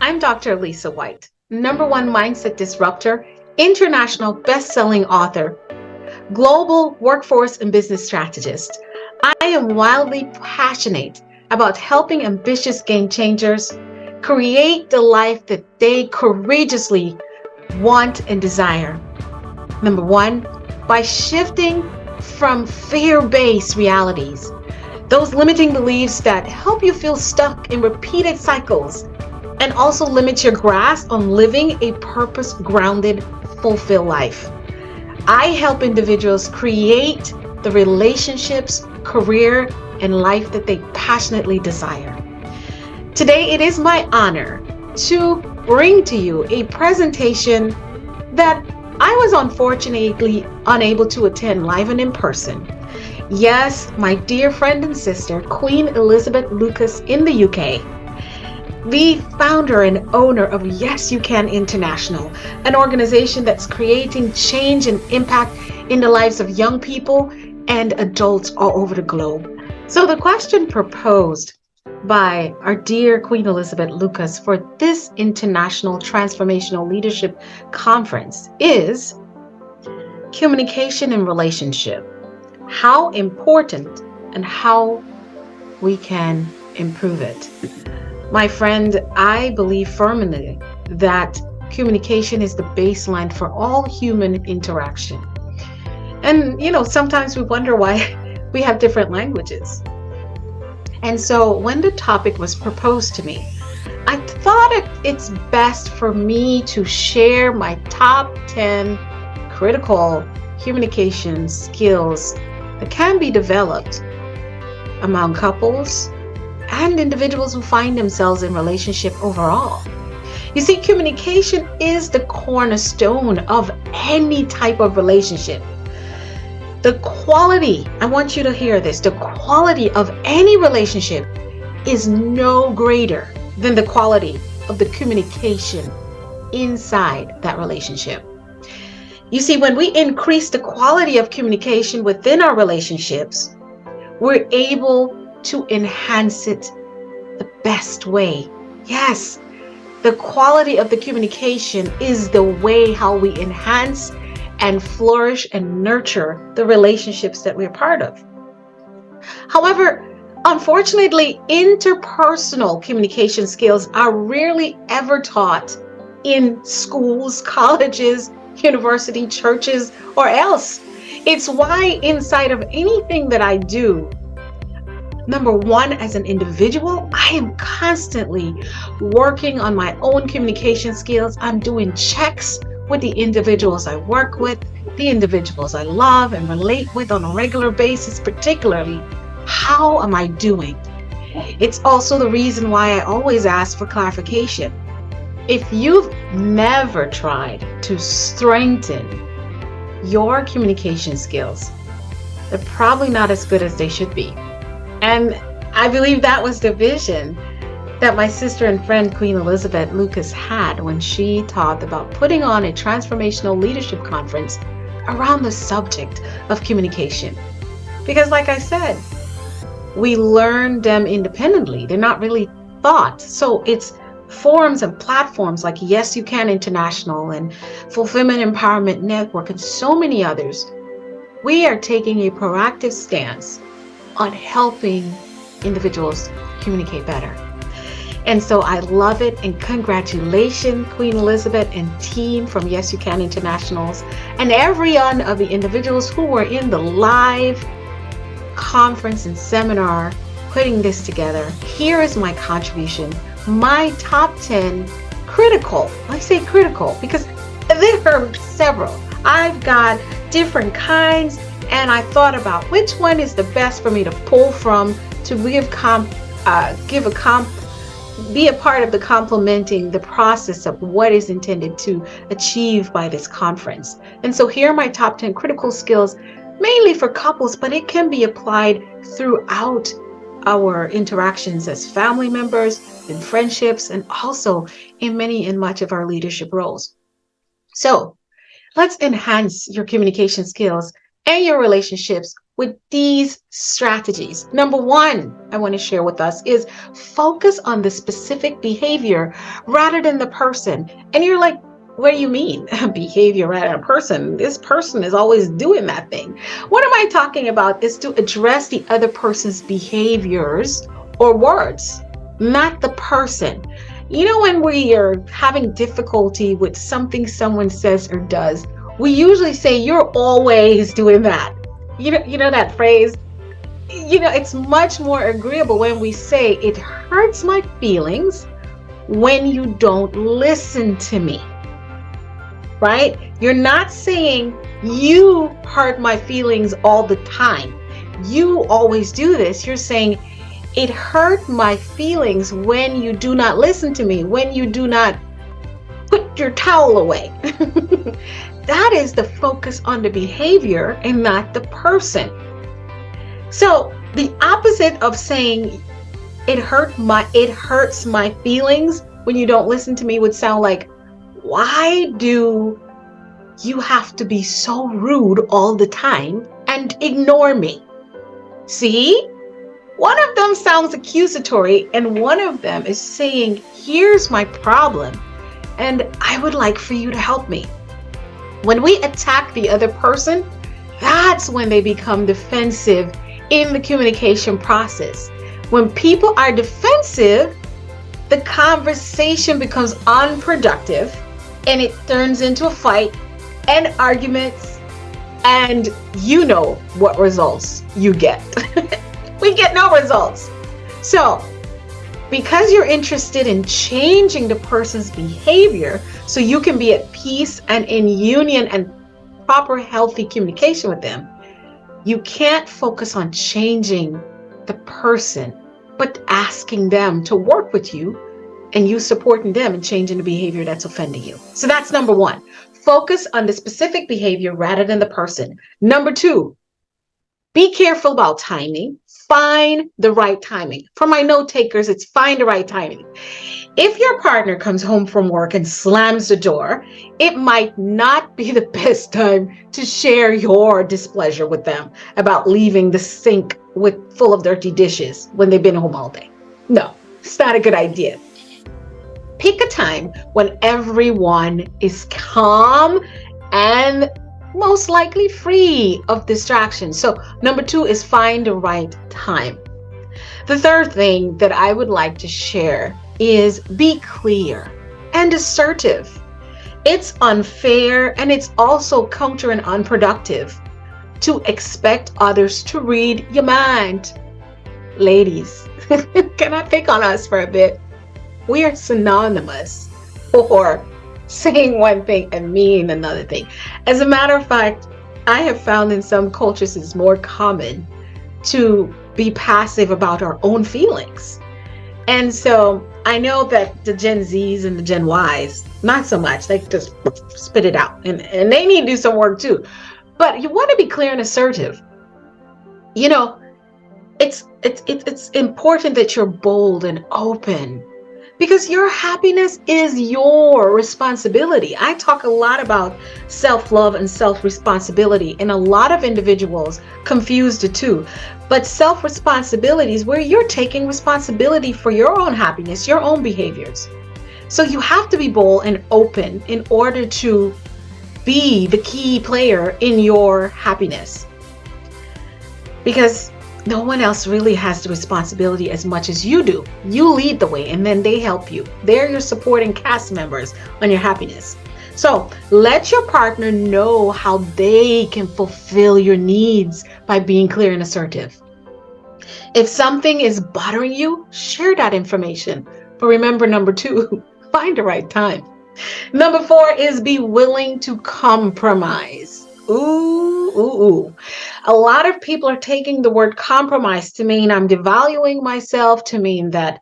I'm Dr. Alisa Whyte, #1 mindset disruptor, international best-selling author, global workforce and business strategist. I am wildly passionate about helping ambitious game changers create the life that they courageously want and desire. #1, by shifting from fear-based realities, those limiting beliefs that help you feel stuck in repeated cycles and also limit your grasp on living a purpose-grounded, fulfilled life. I help individuals create the relationships, career, and life that they passionately desire. Today, it is my honor to bring to you a presentation that I was unfortunately unable to attend live and in person. Yes, my dear friend and sister, Queen Elizabeth Lucas in the UK, the founder and owner of Yes You Can International, an organization that's creating change and impact in the lives of young people and adults all over the globe. So the question proposed by our dear Queen Elizabeth Lucas for this International Transformational Leadership Conference is communication and relationship. How important and how we can improve it. My friend, I believe firmly that communication is the baseline for all human interaction. And, sometimes we wonder why we have different languages. And so when the topic was proposed to me, I thought it's best for me to share my top 10 critical communication skills that can be developed among couples and individuals who find themselves in relationship overall. You see, communication is the cornerstone of any type of relationship. The quality, I want you to hear this, the quality of any relationship is no greater than the quality of the communication inside that relationship. You see, when we increase the quality of communication within our relationships, we're able to enhance it the best way. Yes, the quality of the communication is the way how we enhance and flourish and nurture the relationships that we're part of. However, unfortunately, interpersonal communication skills are rarely ever taught in schools, colleges, university, churches, or else. It's why inside of anything that I do, #1, as an individual, I am constantly working on my own communication skills. I'm doing checks with the individuals I work with, the individuals I love and relate with on a regular basis, particularly, how am I doing? It's also the reason why I always ask for clarification. If you've never tried to strengthen your communication skills, they're probably not as good as they should be. And I believe that was the vision that my sister and friend Queen Elizabeth Lucas had when she talked about putting on a transformational leadership conference around the subject of communication. Because like I said, we learn them independently. They're not really taught. So it's forums and platforms like Yes You Can International and Fulfillment Empowerment Network and so many others. We are taking a proactive stance on helping individuals communicate better. And so I love it, and congratulations, Queen Elizabeth and team from Yes You Can Internationals and every one of the individuals who were in the live conference and seminar putting this together. Here is my contribution, my top 10 critical, I say critical because there are several. I've got different kinds, and I thought about which one is the best for me to pull from to be a part of the complementing the process of what is intended to achieve by this conference. And so here are my top 10 critical skills, mainly for couples, but it can be applied throughout our interactions as family members, in friendships, and also in many and much of our leadership roles. So let's enhance your communication skills and your relationships with these strategies. Number one, I want to share with us is focus on the specific behavior rather than the person. And you're like, what do you mean? Behavior rather than a person? This person is always doing that thing. What am I talking about is to address the other person's behaviors or words, not the person. You know, when we are having difficulty with something someone says or does, we usually say, you're always doing that. You know that phrase? It's much more agreeable when we say, it hurts my feelings when you don't listen to me, right? You're not saying you hurt my feelings all the time. You always do this. You're saying, it hurt my feelings when you do not listen to me, when you do not put your towel away. That is the focus on the behavior and not the person. So the opposite of saying it hurts my feelings when you don't listen to me would sound like, why do you have to be so rude all the time and ignore me? See? One of them sounds accusatory and one of them is saying, here's my problem and I would like for you to help me. When we attack the other person, that's when they become defensive in the communication process. When people are defensive, the conversation becomes unproductive and it turns into a fight and arguments, and you know what results you get. We get no results. So, because you're interested in changing the person's behavior so you can be at peace and in union and proper healthy communication with them, you can't focus on changing the person, but asking them to work with you and you supporting them and changing the behavior that's offending you. So that's number one. Focus on the specific behavior rather than the person. Number two, be careful about timing. Find the right timing. For my note takers, it's find the right timing. If your partner comes home from work and slams the door, it might not be the best time to share your displeasure with them about leaving the sink full of dirty dishes when they've been home all day. No, it's not a good idea. Pick a time when everyone is calm and most likely free of distractions. So number two is find the right time. The third thing that I would like to share is be clear and assertive. It's unfair and it's also counter and unproductive to expect others to read your mind. Ladies, can I pick on us for a bit? We are synonymous for saying one thing and meaning another thing. As a matter of fact, I have found in some cultures it's more common to be passive about our own feelings. And so I know that the Gen Zs and the Gen Ys, not so much, they just spit it out and they need to do some work too. But you want to be clear and assertive. You know, it's important that you're bold and open, because your happiness is your responsibility. I talk a lot about self-love and self-responsibility, and a lot of individuals confuse the two. But self-responsibility is where you're taking responsibility for your own happiness, your own behaviors. So you have to be bold and open in order to be the key player in your happiness. Because no one else really has the responsibility as much as you do. You lead the way and then they help you. They're your supporting cast members on your happiness. So let your partner know how they can fulfill your needs by being clear and assertive. If something is bothering you, share that information. But remember, number two, find the right time. Number four is be willing to compromise. Ooh. A lot of people are taking the word compromise to mean I'm devaluing myself, to mean that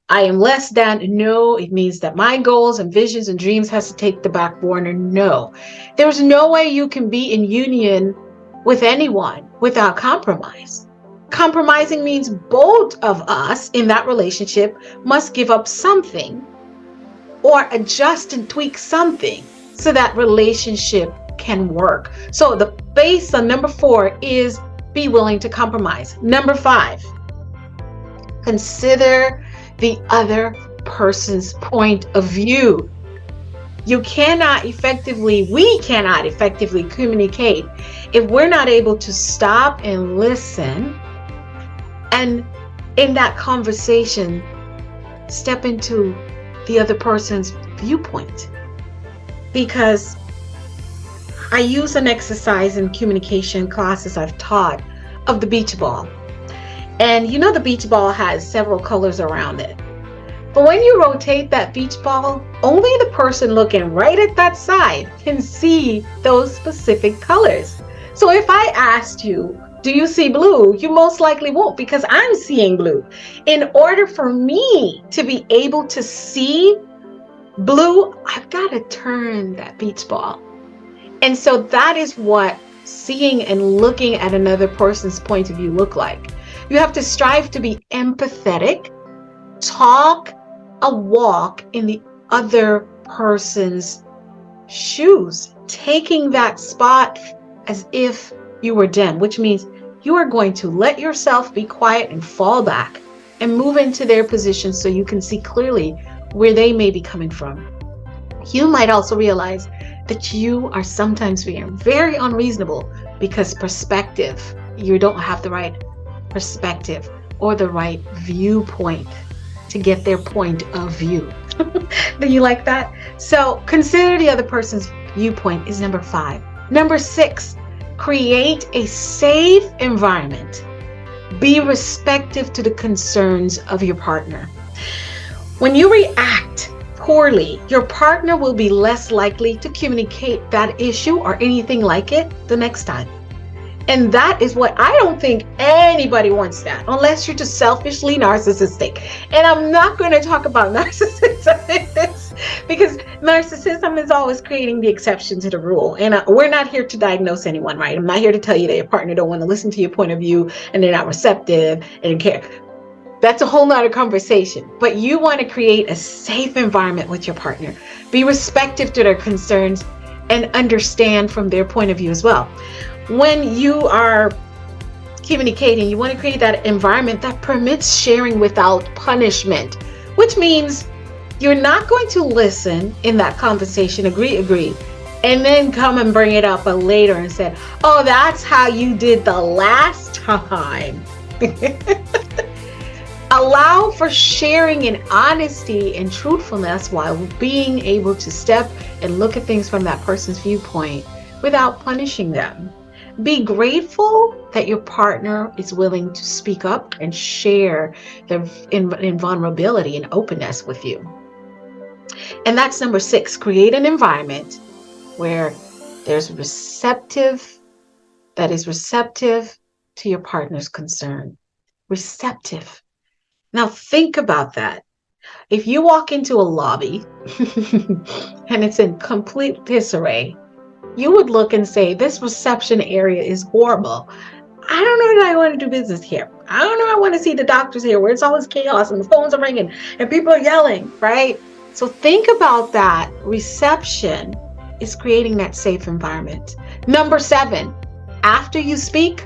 I am less than. No, it means that my goals and visions and dreams has to take the back burner. No, there's no way you can be in union with anyone without compromise. Compromising means both of us in that relationship must give up something or adjust and tweak something so that relationship can work. So the base on number four is be willing to compromise. Number 5, consider the other person's point of view. We cannot effectively communicate if we're not able to stop and listen, and in that conversation, step into the other person's viewpoint. Because I use an exercise in communication classes I've taught of the beach ball. And you know the beach ball has several colors around it. But when you rotate that beach ball, only the person looking right at that side can see those specific colors. So if I asked you, do you see blue? You most likely won't, because I'm seeing blue. In order for me to be able to see blue, I've got to turn that beach ball. And so that is what seeing and looking at another person's point of view look like. You have to strive to be empathetic, talk a walk in the other person's shoes, taking that spot as if you were them, which means you are going to let yourself be quiet and fall back and move into their position so you can see clearly where they may be coming from. You might also realize that you are sometimes being very unreasonable because you don't have the right perspective or the right viewpoint to get their point of view. Do you like that? So consider the other person's viewpoint is number 5. Number 6, create a safe environment. Be receptive to the concerns of your partner. When you react poorly, your partner will be less likely to communicate that issue or anything like it the next time. And that is what I don't think anybody wants, that, unless you're just selfishly narcissistic. And I'm not going to talk about narcissism in this, because narcissism is always creating the exception to the rule. And we're not here to diagnose anyone, right? I'm not here to tell you that your partner don't want to listen to your point of view and they're not receptive and care. That's a whole nother conversation. But you want to create a safe environment with your partner. Be receptive to their concerns and understand from their point of view as well. When you are communicating, you want to create that environment that permits sharing without punishment, which means you're not going to listen in that conversation, agree, and then come and bring it up later and say, oh, that's how you did the last time. Allow for sharing in honesty and truthfulness while being able to step and look at things from that person's viewpoint without punishing them. Be grateful that your partner is willing to speak up and share their in vulnerability and openness with you. And that's number 6. Create an environment where that is receptive to your partner's concern. Receptive. Now think about that. If you walk into a lobby and it's in complete disarray, you would look and say, this reception area is horrible. I don't know that I want to do business here. I don't know I want to see the doctors here where it's always chaos and the phones are ringing and people are yelling, right? So think about that. Reception is creating that safe environment. Number 7, after you speak,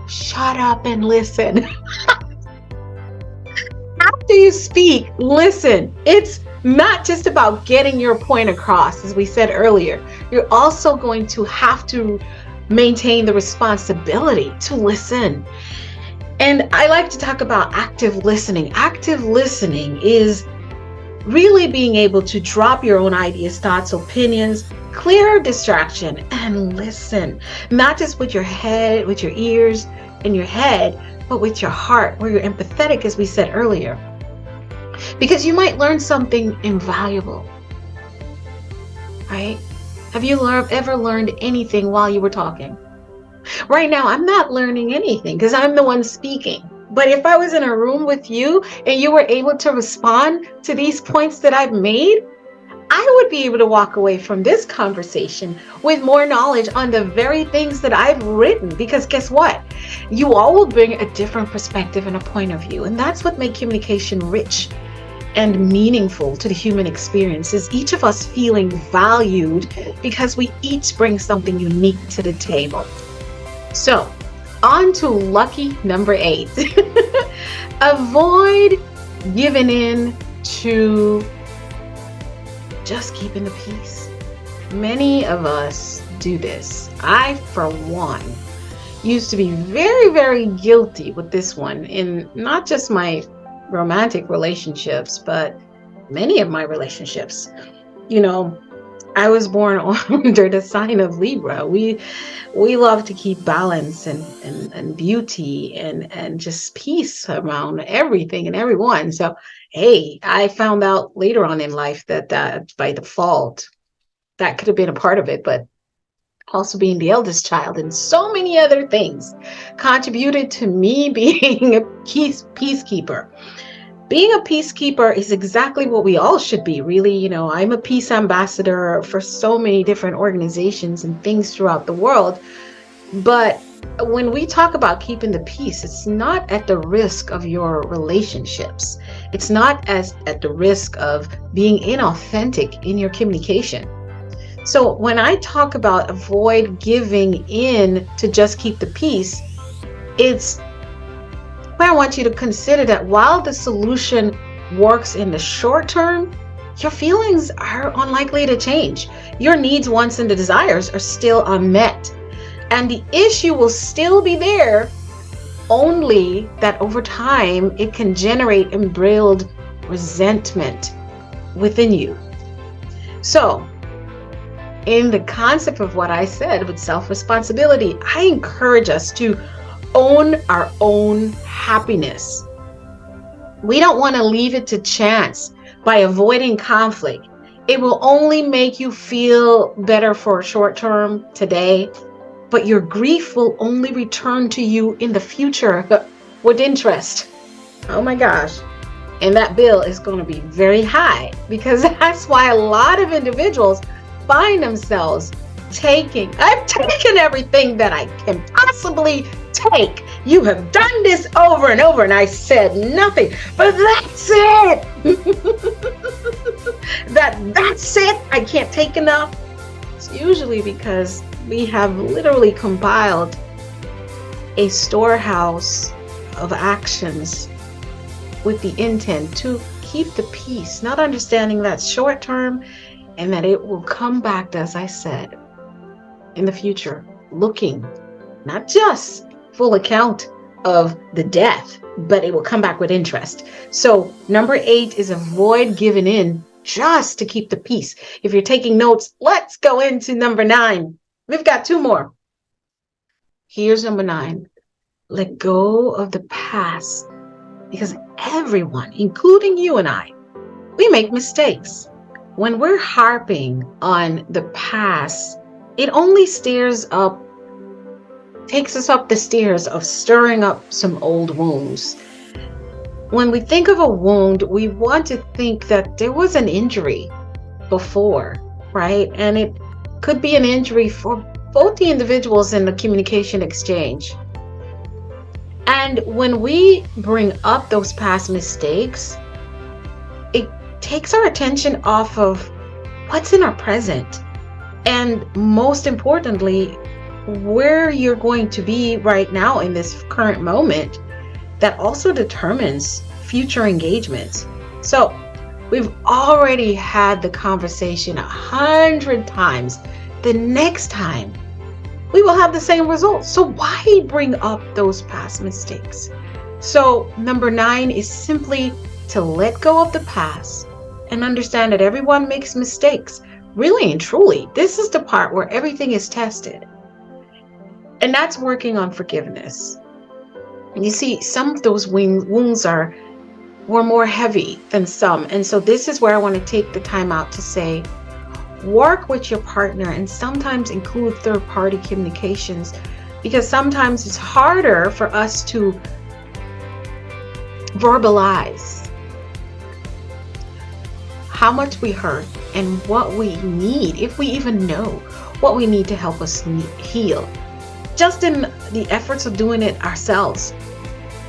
shut up and listen. After you speak, listen. It's not just about getting your point across, as we said earlier. You're also going to have to maintain the responsibility to listen. And I like to talk about active listening. Active listening is really being able to drop your own ideas, thoughts, opinions, clear distraction, and listen. Not just with your head, with your ears and your head, but with your heart, where you're empathetic, as we said earlier. Because you might learn something invaluable, right? Have you ever learned anything while you were talking? Right now, I'm not learning anything because I'm the one speaking. But if I was in a room with you and you were able to respond to these points that I've made, I would be able to walk away from this conversation with more knowledge on the very things that I've written. Because guess what? You all will bring a different perspective and a point of view. And that's what makes communication rich and meaningful to the human experience, is each of us feeling valued because we each bring something unique to the table. So On to lucky number 8. Avoid giving in to just keeping the peace. Many of us do this. I, for one, used to be very, very guilty with this one in not just my romantic relationships, but many of my relationships. You know, I was born under the sign of Libra. We love to keep balance and beauty and just peace around everything and everyone. So, hey, I found out later on in life that by default, that could have been a part of it, but also being the eldest child and so many other things contributed to me being a peacekeeper. Being a peacekeeper is exactly what we all should be, really. You know, I'm a peace ambassador for so many different organizations and things throughout the world. But when we talk about keeping the peace, it's not at the risk of your relationships. It's not as at the risk of being inauthentic in your communication. So when I talk about avoid giving in to just keep the peace, it's where I want you to consider that while the solution works in the short term, your feelings are unlikely to change. Your needs, wants, and the desires are still unmet. And the issue will still be there, only that over time it can generate embroiled resentment within you. So, in the concept of what I said with self-responsibility, I encourage us to own our own happiness. We don't want to leave it to chance by avoiding conflict. It will only make you feel better for a short term today, but your grief will only return to you in the future with interest. Oh my gosh. And that bill is going to be very high, because that's why a lot of individuals find themselves I've taken everything that I can possibly take. You have done this over and over, and I said nothing, but that's it. That's it. I can't take enough. It's usually because we have literally compiled a storehouse of actions with the intent to keep the peace, not understanding that short term and that it will come back, as I said, in the future, looking not just full account of the death, but it will come back with interest. So number 8 is avoid giving in just to keep the peace. If you're taking notes, let's go into number 9. We've got 2 more. Here's number 9. Let go of the past, because everyone, including you and I, we make mistakes. When we're harping on the past, it only takes us up the stairs of stirring up some old wounds. When we think of a wound, we want to think that there was an injury before, right? And it could be an injury for both the individuals in the communication exchange. And when we bring up those past mistakes, it takes our attention off of what's in our present. And most importantly, where you're going to be right now in this current moment, that also determines future engagements. So we've already had the conversation 100 times. The next time we will have the same results. So why bring up those past mistakes? So number 9 is simply to let go of the past and understand that everyone makes mistakes. Really and truly, this is the part where everything is tested. And that's working on forgiveness. And you see, some of those wounds were more heavy than some. And so this is where I want to take the time out to say, work with your partner and sometimes include third-party communications, because sometimes it's harder for us to verbalize how much we hurt and what we need, if we even know what we need to help us heal, just in the efforts of doing it ourselves.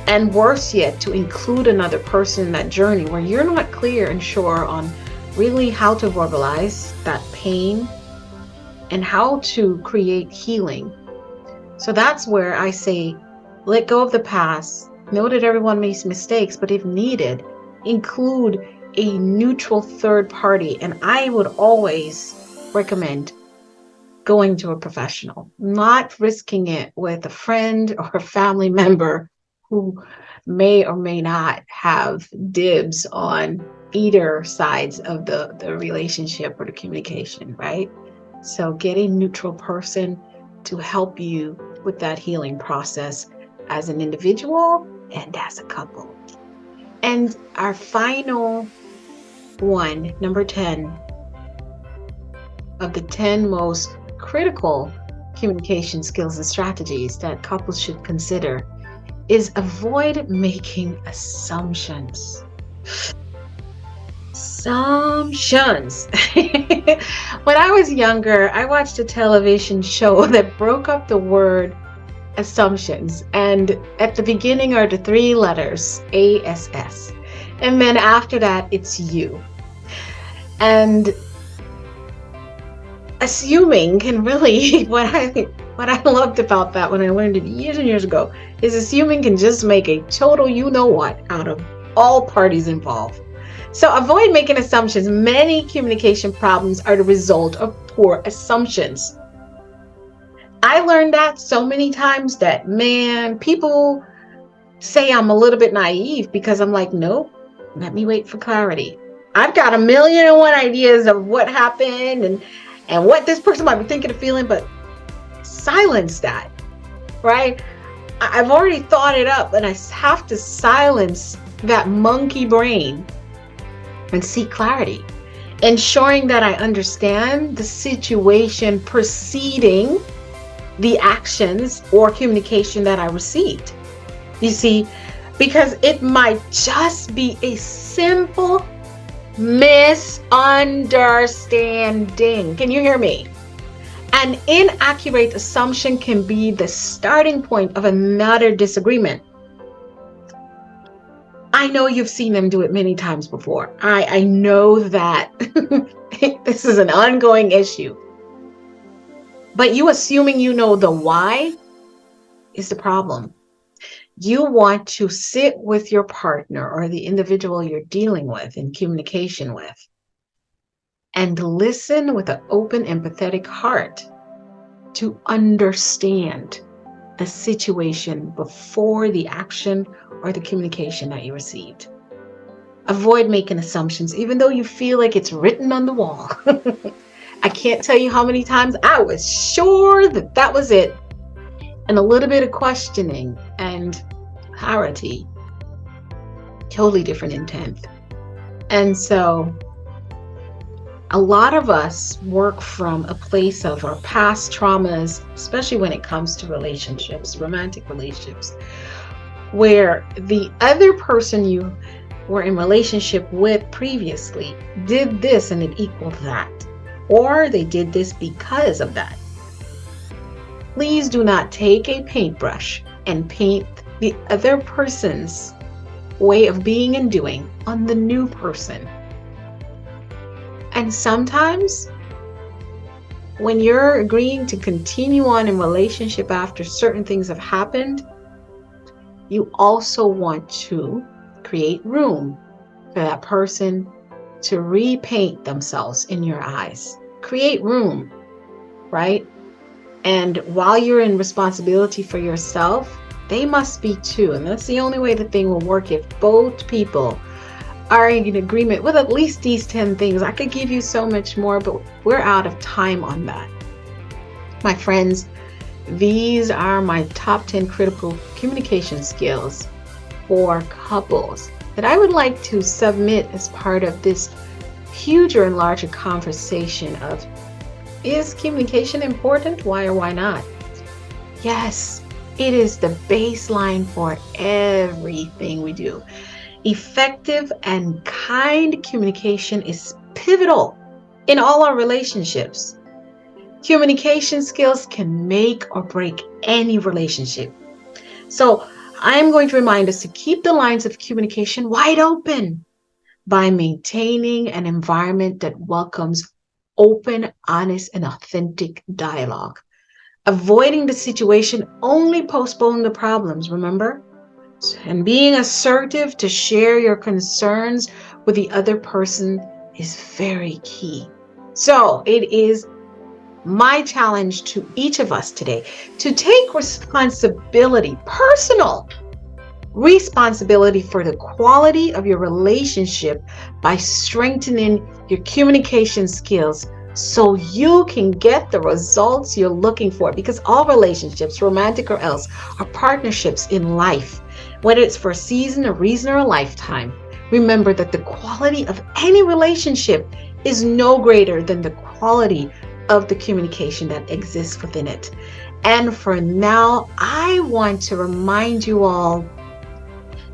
And worse yet, to include another person in that journey where you're not clear and sure on really how to verbalize that pain and how to create healing. So that's where I say let go of the past. Know that everyone makes mistakes, but if needed, include a neutral third party. And I would always recommend going to a professional, not risking it with a friend or a family member who may or may not have dibs on either sides of the relationship or the communication, right? So get a neutral person to help you with that healing process as an individual and as a couple. And our final one, number 10, of the 10 most critical communication skills and strategies that couples should consider is avoid making assumptions. Assumptions. When I was younger, I watched a television show that broke up the word assumptions. And at the beginning are the three letters ASS. And then after that, it's you. And assuming can really, what I loved about that when I learned it years and years ago, is assuming can just make a total you know what out of all parties involved. So avoid making assumptions. Many communication problems are the result of poor assumptions. I learned that so many times that, man, people say I'm a little bit naive because I'm like, nope, let me wait for clarity. I've got a million and one ideas of what happened and what this person might be thinking or feeling, but silence that, right? I've already thought it up, and I have to silence that monkey brain and seek clarity, ensuring that I understand the situation preceding the actions or communication that I received. You see, because it might just be a simple misunderstanding. Can you hear me? An inaccurate assumption can be the starting point of another disagreement. I know you've seen them do it many times before. I know that this is an ongoing issue. But you assuming you know the why is the problem. You want to sit with your partner or the individual you're dealing with in communication with and listen with an open, empathetic heart to understand the situation before the action or the communication that you received. Avoid making assumptions, even though you feel like it's written on the wall. I can't tell you how many times I was sure that that was it. And a little bit of questioning and clarity, totally different intent. And so a lot of us work from a place of our past traumas, especially when it comes to relationships, romantic relationships, where the other person you were in relationship with previously did this and it equaled that, or they did this because of that. Please do not take a paintbrush and paint the other person's way of being and doing on the new person. And sometimes when you're agreeing to continue on in relationship after certain things have happened, you also want to create room for that person to repaint themselves in your eyes. Create room, right? And while you're in responsibility for yourself, they must be too. And that's the only way the thing will work, if both people are in agreement with at least these 10 things. I could give you so much more, but we're out of time on that. My friends, these are my top 10 critical communication skills for couples that I would like to submit as part of this huger and larger conversation of, is communication important? Why or why not? Yes, it is the baseline for everything we do. Effective and kind communication is pivotal in all our relationships. Communication skills can make or break any relationship. So I'm going to remind us to keep the lines of communication wide open by maintaining an environment that welcomes open, honest, and authentic dialogue. Avoiding the situation only postpones the problems, remember? And being assertive to share your concerns with the other person is very key. So it is my challenge to each of us today to take responsibility, personal responsibility for the quality of your relationship by strengthening your communication skills so you can get the results you're looking for. Because all relationships, romantic or else, are partnerships in life, whether it's for a season, a reason, or a lifetime. Remember that the quality of any relationship is no greater than the quality of the communication that exists within it. And for now, I want to remind you all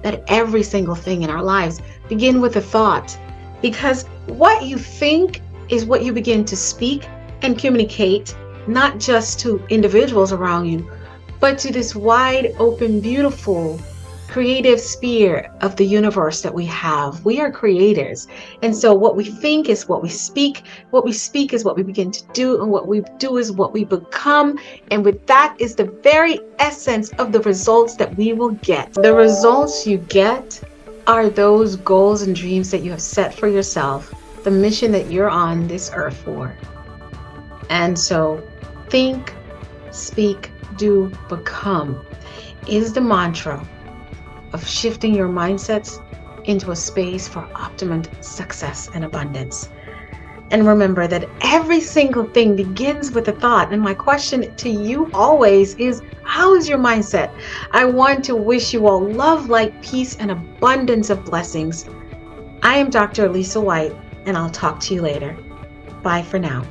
that every single thing in our lives begin with a thought, because what you think is what you begin to speak and communicate, not just to individuals around you, but to this wide open, beautiful, creative sphere of the universe that we have. We are creators. And so what we think is what we speak is what we begin to do, and what we do is what we become. And with that is the very essence of the results that we will get. The results you get are those goals and dreams that you have set for yourself, the mission that you're on this earth for. And so think, speak, do, become is the mantra of shifting your mindsets into a space for optimum success and abundance. And remember that every single thing begins with a thought. And my question to you always is, how is your mindset? I want to wish you all love, light, peace, and abundance of blessings. I am Dr. Alisa Whyte, and I'll talk to you later. Bye for now.